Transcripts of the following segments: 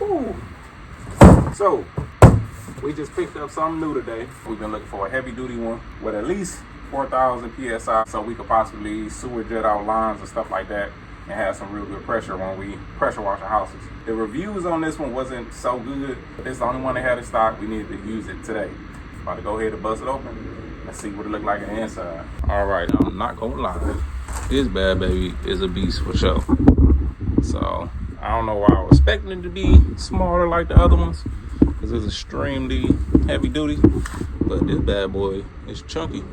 Woo! So, we just picked up something new today. We've been looking for a heavy duty one with at least 4,000 PSI so we could possibly sewer jet out lines and stuff like that and have some real good pressure when we pressure wash our houses. The reviews on this one wasn't so good, but it's the only one that had in stock. We needed to use it today. About to go ahead and bust it open. Let's see what it looked like in the inside. All right, I'm not gonna lie. This bad baby is a beast for sure. So, I don't know why I was expecting it to be smaller like the other ones, because it's extremely heavy duty, but this bad boy is chunky.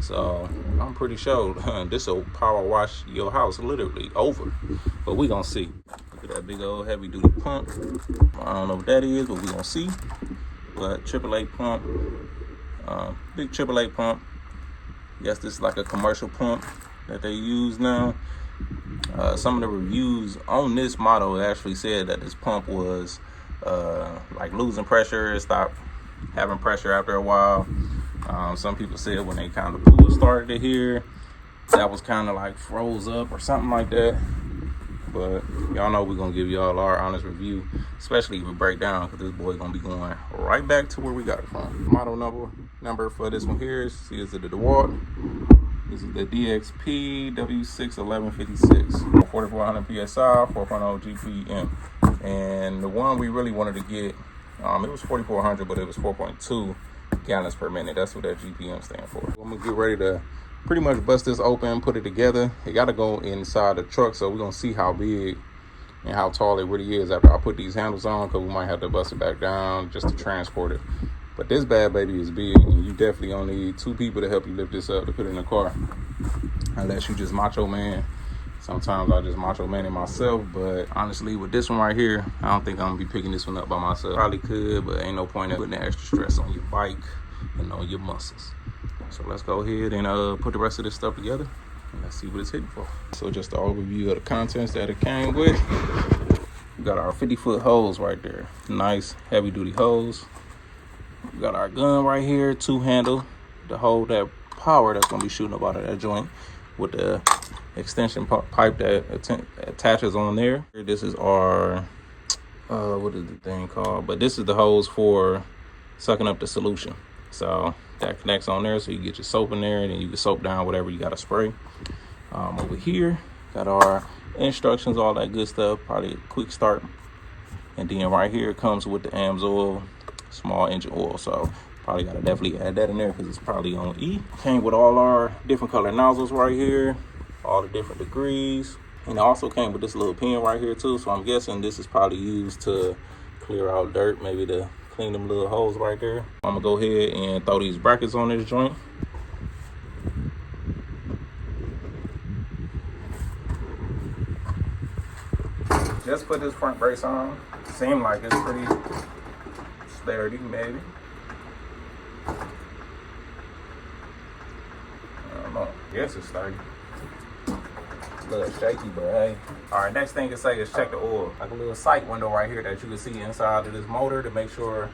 So I'm pretty sure this will power wash your house literally over, but we gonna see. Look at that big old heavy duty pump. I don't know what that is, but we gonna see. But AAA pump, big AAA pump. Yes, this is like a commercial pump that they use now. Some of the reviews on this model actually said that this pump was like losing pressure. It stopped having pressure after a while. Some people said when they kind of pull started it here, that was kind of like froze up or something like that. But y'all know we're gonna give y'all our honest review, especially if we break down, because this boy gonna be going right back to where we got it from. Model number for this one here is the DeWALT. This is the DXPW61156, 4400 PSI, 4.0 GPM. And the one we really wanted to get, it was 4400, but it was 4.2 gallons per minute. That's what that GPM stands for. I'm gonna get ready to pretty much bust this open, put it together. It gotta go inside the truck, so we're gonna see how big and how tall it really is after I put these handles on, because we might have to bust it back down just to transport it. But this bad baby is big, and you definitely gonna need 2 people to help you lift this up to put it in the car, unless you just macho man. Sometimes I just macho man it myself, but honestly with this one right here, I don't think I'm gonna be picking this one up by myself. Probably could, but ain't no point in putting the extra stress on your bike and on your muscles. So let's go ahead and put the rest of this stuff together, and let's see what it's hitting for. So just the overview of the contents that it came with. We got our 50-foot hose right there. Nice heavy duty hose. We got our gun right here, 2-handle to hold that power that's gonna be shooting up out of that joint, with the extension pipe that attaches on there. This is our what is the thing called, but this is the hose for sucking up the solution. So that connects on there, so you get your soap in there, and then you can soap down whatever you got to spray. Over here got our instructions, all that good stuff, probably a quick start. And then right here it comes with the AMS oil, small engine oil, so probably gotta definitely add that in there because it's probably on E. Came with all our different color nozzles right here, all the different degrees, and it also came with this little pin right here too, so I'm guessing this is probably used to clear out dirt, maybe to clean them little holes right there. I'm gonna go ahead and throw these brackets on this joint. Just put this front brace on. Seemed like it's pretty sturdy, maybe. I don't know. Yes, it's sturdy. A little shaky, but hey. All right, next thing to say is check the oil. Like a little sight window right here that you can see inside of this motor to make sure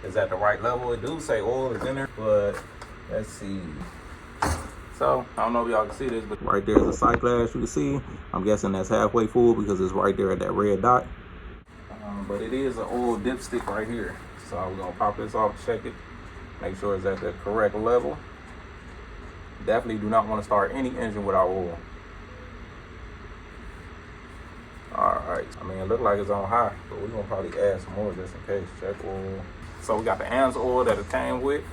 it's at the right level. It do say oil is in there, but let's see. So I don't know if y'all can see this, but right there is a sight flash you can see. I'm guessing that's halfway full because it's right there at that red dot. But it is an oil dipstick right here. So we're gonna pop this off, check it, make sure it's at the correct level. Definitely do not want to start any engine without oil. All right, I mean, it looked like it's on high, but we're gonna probably add some more just in case. Check oil. So we got the AMS oil that it came with,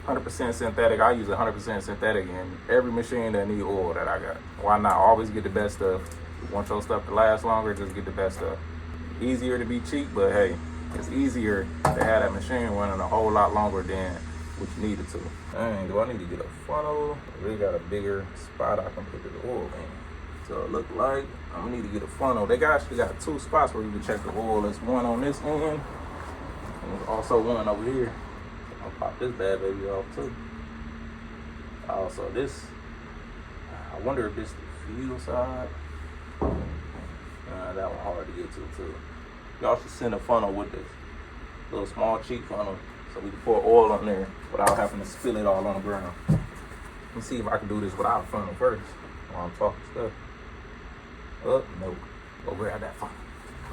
100% synthetic. I use 100% synthetic in every machine that need oil that I got. Why not? Always get the best stuff. Want your stuff to last longer, just get the best stuff. Easier to be cheap, but hey, it's easier to have that machine running a whole lot longer than what you needed to. Dang, do I need to get a funnel? I really got a bigger spot I can put the oil in. So it look like I'm gonna need to get a funnel. They actually got 2 spots where you can check the oil. There's one on this end, and there's also one over here. I'll pop this bad baby off too. Also this, I wonder if this is the fuel side. That one hard to get to too. Y'all should send a funnel with this. Little small cheap funnel, so we can pour oil on there without having to spill it all on the ground. Let me see if I can do this without a funnel first while I'm talking stuff. Oh, no. Go grab that funnel.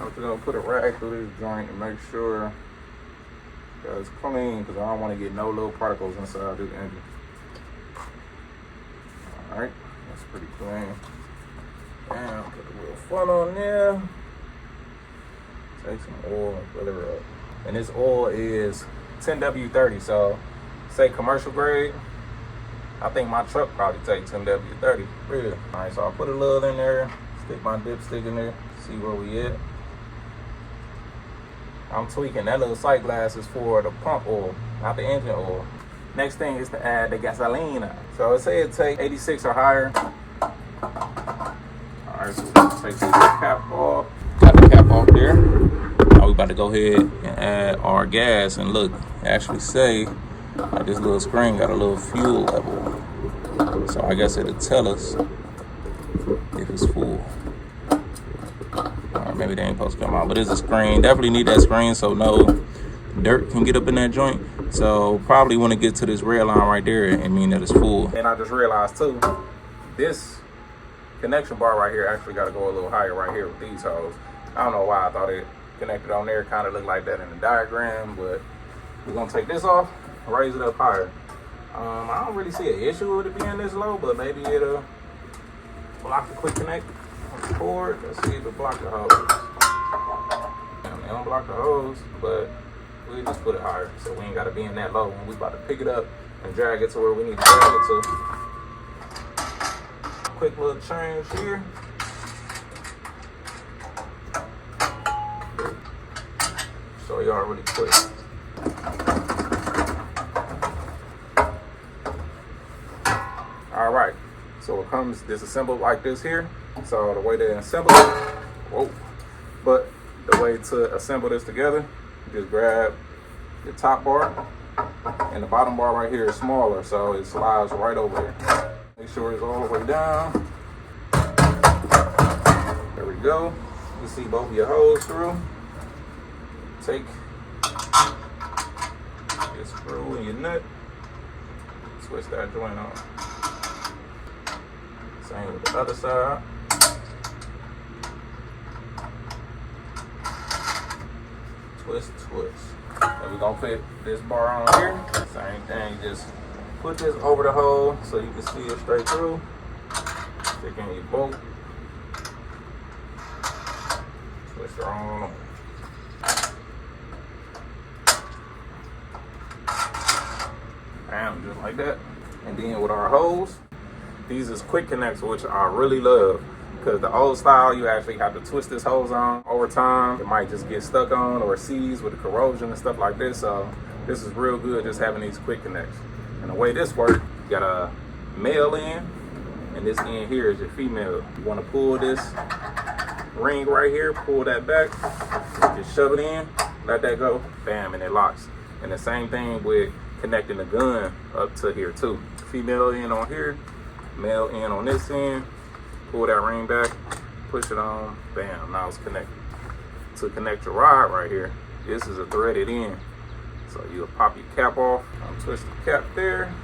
I'm just gonna put a rag through this joint and make sure that it's clean, because I don't want to get no little particles inside this engine. All right, that's pretty clean. And put a little funnel on there. Take some oil and fill her up. And this oil is 10W30, so say commercial grade. I think my truck probably takes 10W30. Really. All right, so I'll put a little in there, stick my dipstick in there, see where we at. I'm tweaking. That little sight glass is for the pump oil, not the engine oil. Next thing is to add the gasoline. So it say it take 86 or higher. All right, so we'll take the cap off. Got the cap off there. Now we about to go ahead and add our gas, and look, actually say this little screen got a little fuel level. So I guess it'll tell us if it's full. Or maybe they ain't supposed to come out, but it's a screen. Definitely need that screen so no dirt can get up in that joint. So probably when it gets to this red line right there, it mean that it's full. And I just realized too, this connection bar right here actually got to go a little higher right here with these holes. I don't know why I thought it connected on there, kind of looked like that in the diagram, but we're gonna take this off, raise it up higher. I don't really see an issue with it being this low, but maybe it'll block the quick connect on the cord. Let's see if it blocks the hose. They don't block the hose, but we just put it higher, so we ain't gotta be in that low when we about to pick it up and drag it to where we need to drag it to. Quick little change here. Show y'all really quick. All right, so it comes disassembled like this here. So the way to assemble it, but the way to assemble this together, just grab your top bar, and the bottom bar right here is smaller, so it slides right over there. Make sure it's all the way down. There we go. You can see both of your holes through. Take your screw and your nut, switch that joint on. Same with the other side. Twist, twist. And we're gonna put this bar on here. Same thing, just put this over the hole so you can see it straight through. Stick in your bolt. Twist it on. Bam, just like that. And then with our hose, these is quick connects, which I really love. Because the old style, you actually have to twist this hose on over time. It might just get stuck on or seize with the corrosion and stuff like this. So this is real good just having these quick connects. And the way this works, you got a male end, and this end here is your female. You want to pull this ring right here, pull that back, just shove it in, let that go, bam, and it locks. And the same thing with connecting the gun up to here too. Female end on here, male end on this end. Pull that ring back, push it on, bam, now it's connected. To connect your rod right here, this is a threaded end. So you'll pop your cap off, twist the cap there.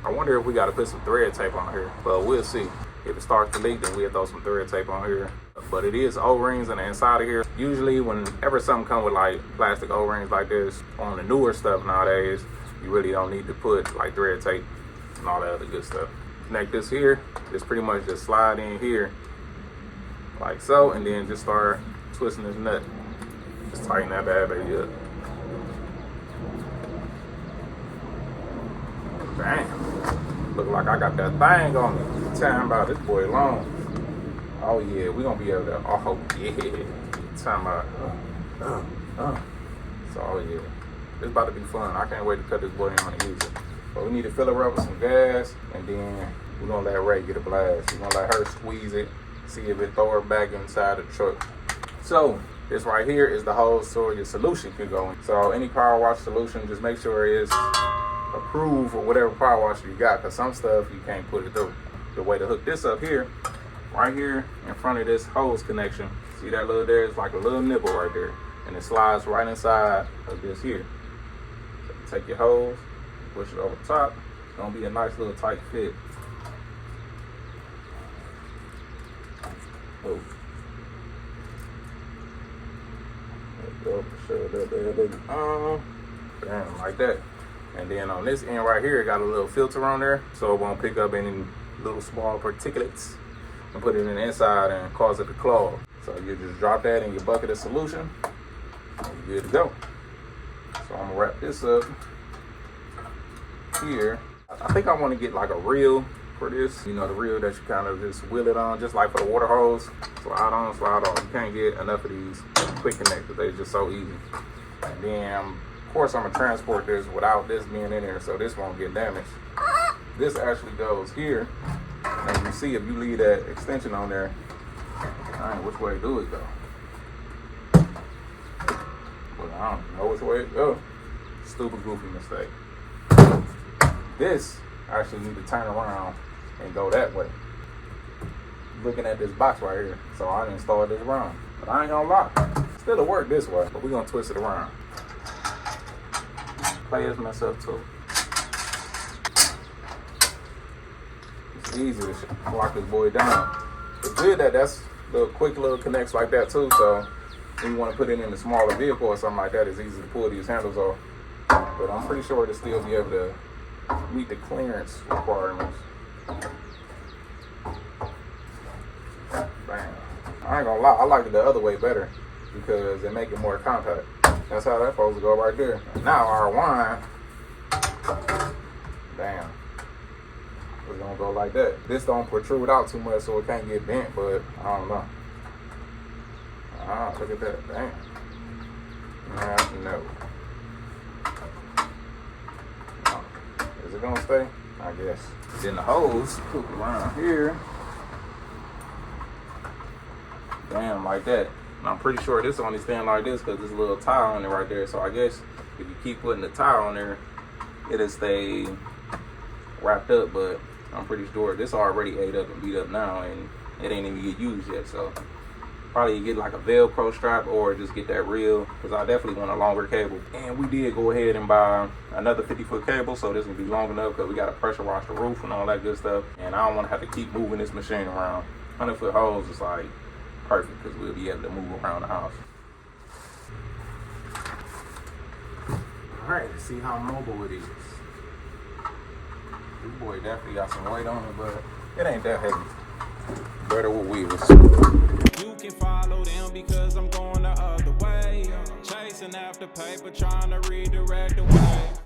I wonder if we gotta put some thread tape on here, but we'll see. If it starts to leak, then we'll throw some thread tape on here. But it is O-rings on the inside of here. Usually whenever something comes with like plastic O-rings like this, on the newer stuff nowadays, you really don't need to put like thread tape and all that other good stuff. Connect this here, just pretty much just slide in here like so, and then just start twisting this nut. Just tighten that bad baby up. Bam. Look like I got that thing on me. Time about this boy long. Oh yeah, we're gonna be able to, oh yeah. Time about, so oh yeah. It's about to be fun. I can't wait to cut this boy in and use it. But we need to fill her up with some gas, and then we're gonna let Ray get a blast. We're gonna let her squeeze it, see if it throw her back inside the truck. So this right here is the hose so your solution can go in. So any power wash solution, just make sure it's approved for whatever power washer you got, because some stuff you can't put it through. The way to hook this up here, right here in front of this hose connection, see that little there? It's like a little nipple right there, and it slides right inside of this here. So take your hose, push it over top. It's gonna be a nice little tight fit. Oh. Go shove that there, bam, like that. And then on this end right here, it got a little filter on there, so it won't pick up any little small particulates and put it in the inside and cause it to clog. So you just drop that in your bucket of solution and you're good to go. So I'm gonna wrap this up here. I think I want to get like a reel for this, you know, the reel that you kind of just wheel it on, just like for the water hose. Slide on, slide off. You can't get enough of these quick connectors. They're just so easy. And then, of course, I'm gonna transport this without this being in there, so this won't get damaged. This actually goes here, and you see if you leave that extension on there, I don't know which way do it go. But I don't know which way it go. Stupid, goofy mistake. This actually need to turn around and go that way. Looking at this box right here, so I installed this around. But I ain't gonna lie, still work this way, but we're gonna twist it around. Play this myself too. It's easy to lock this boy down. It's good that that's little quick little connects like that too, so when you want to put it in a smaller vehicle or something like that, it's easy to pull these handles off. But I'm pretty sure it'll still be able to meet the clearance requirements. Bam. I ain't gonna lie, I like it the other way better because they make it more compact. That's how that's supposed to go right there. Now our wine, bam, it's gonna go like that. This don't protrude out too much so it can't get bent, but I don't know. Ah, look at that, bam. No. Is it gonna stay? I guess. Then the hose, hook around here. Bam, like that. And I'm pretty sure this only stand like this because there's a little tile on it right there. So I guess if you keep putting the tile on there, it'll stay wrapped up. But I'm pretty sure this already ate up and beat up now, and it ain't even get used yet. So probably get like a Velcro strap or just get that reel, because I definitely want a longer cable. And we did go ahead and buy another 50-foot cable, so this will be long enough because we got to pressure wash the roof and all that good stuff. And I don't want to have to keep moving this machine around. 100-foot hose is like perfect because we'll be able to move around the house. All right, let's see how mobile it is. This boy definitely got some weight on it, but it ain't that heavy. Better with wheels. You can follow them because I'm going the other way. Chasing after paper, trying to redirect the way.